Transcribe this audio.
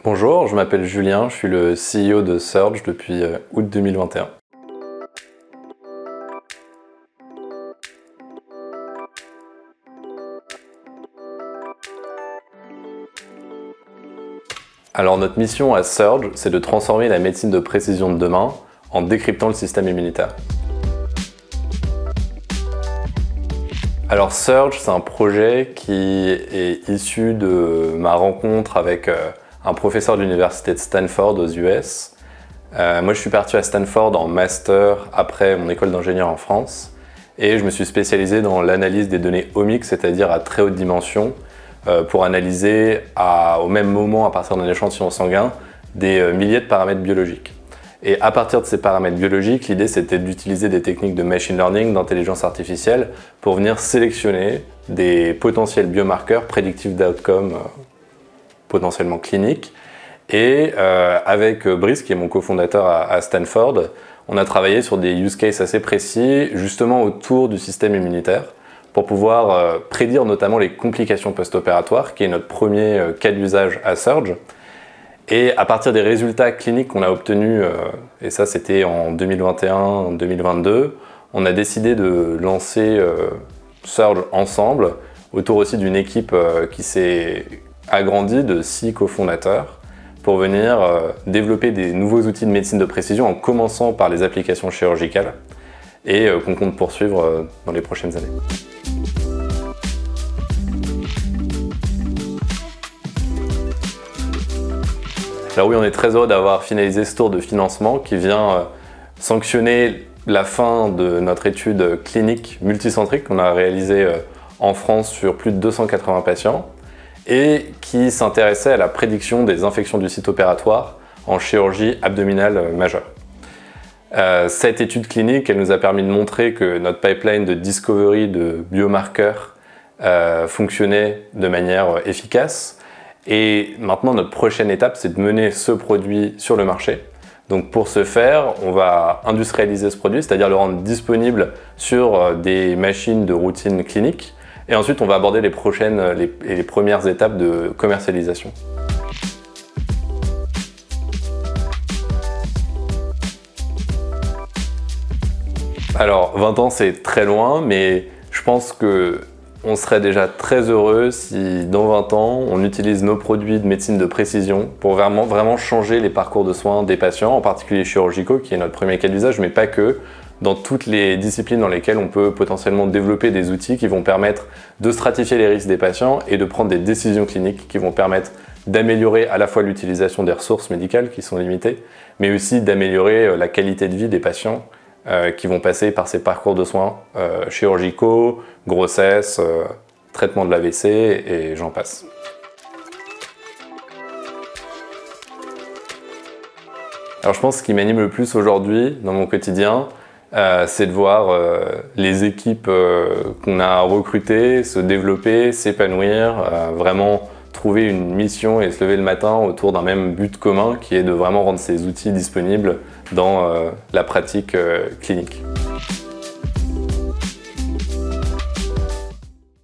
Bonjour, je m'appelle Julien, je suis le CEO de Surge depuis août 2021. Alors notre mission à Surge, c'est de transformer la médecine de précision de demain en décryptant le système immunitaire. Alors Surge, c'est un projet qui est issu de ma rencontre avec un professeur de l'université de Stanford aux US. Moi je suis parti à Stanford en master après mon école d'ingénieur en France et je me suis spécialisé dans l'analyse des données omiques, c'est-à-dire à très haute dimension, pour analyser au même moment, à partir d'un échantillon sanguin, des milliers de paramètres biologiques. Et à partir de ces paramètres biologiques, l'idée c'était d'utiliser des techniques de machine learning, d'intelligence artificielle, pour venir sélectionner des potentiels biomarqueurs prédictifs d'outcomes potentiellement cliniques. Et avec Brice, qui est mon cofondateur à Stanford, on a travaillé sur des use cases assez précis, justement autour du système immunitaire, pour pouvoir prédire notamment les complications post-opératoires, qui est notre premier cas d'usage à Surge. Et à partir des résultats cliniques qu'on a obtenus, et ça c'était en 2021-2022, on a décidé de lancer Surge ensemble, autour aussi d'une équipe qui s'est agrandie de 6 cofondateurs, pour venir développer des nouveaux outils de médecine de précision en commençant par les applications chirurgicales et qu'on compte poursuivre dans les prochaines années. Alors oui, on est très heureux d'avoir finalisé ce tour de financement qui vient sanctionner la fin de notre étude clinique multicentrique qu'on a réalisée en France sur plus de 280 patients et qui s'intéressait à la prédiction des infections du site opératoire en chirurgie abdominale majeure. Cette étude clinique, elle nous a permis de montrer que notre pipeline de discovery de biomarqueurs fonctionnait de manière efficace. Et maintenant, notre prochaine étape, c'est de mener ce produit sur le marché. Donc pour ce faire, on va industrialiser ce produit, c'est-à-dire le rendre disponible sur des machines de routine clinique. Et ensuite, on va aborder les premières étapes de commercialisation. Alors, 20 ans, c'est très loin, mais je pense qu'on serait déjà très heureux si, dans 20 ans, on utilise nos produits de médecine de précision pour vraiment changer les parcours de soins des patients, en particulier chirurgicaux, qui est notre premier cas d'usage, mais pas que, dans toutes les disciplines dans lesquelles on peut potentiellement développer des outils qui vont permettre de stratifier les risques des patients et de prendre des décisions cliniques qui vont permettre d'améliorer à la fois l'utilisation des ressources médicales qui sont limitées, mais aussi d'améliorer la qualité de vie des patients qui vont passer par ces parcours de soins chirurgicaux, grossesse, traitement de l'AVC et j'en passe. Alors je pense que ce qui m'anime le plus aujourd'hui dans mon quotidien, c'est de voir les équipes qu'on a recrutées se développer, s'épanouir, vraiment trouver une mission et se lever le matin autour d'un même but commun qui est de vraiment rendre ces outils disponibles dans la pratique clinique.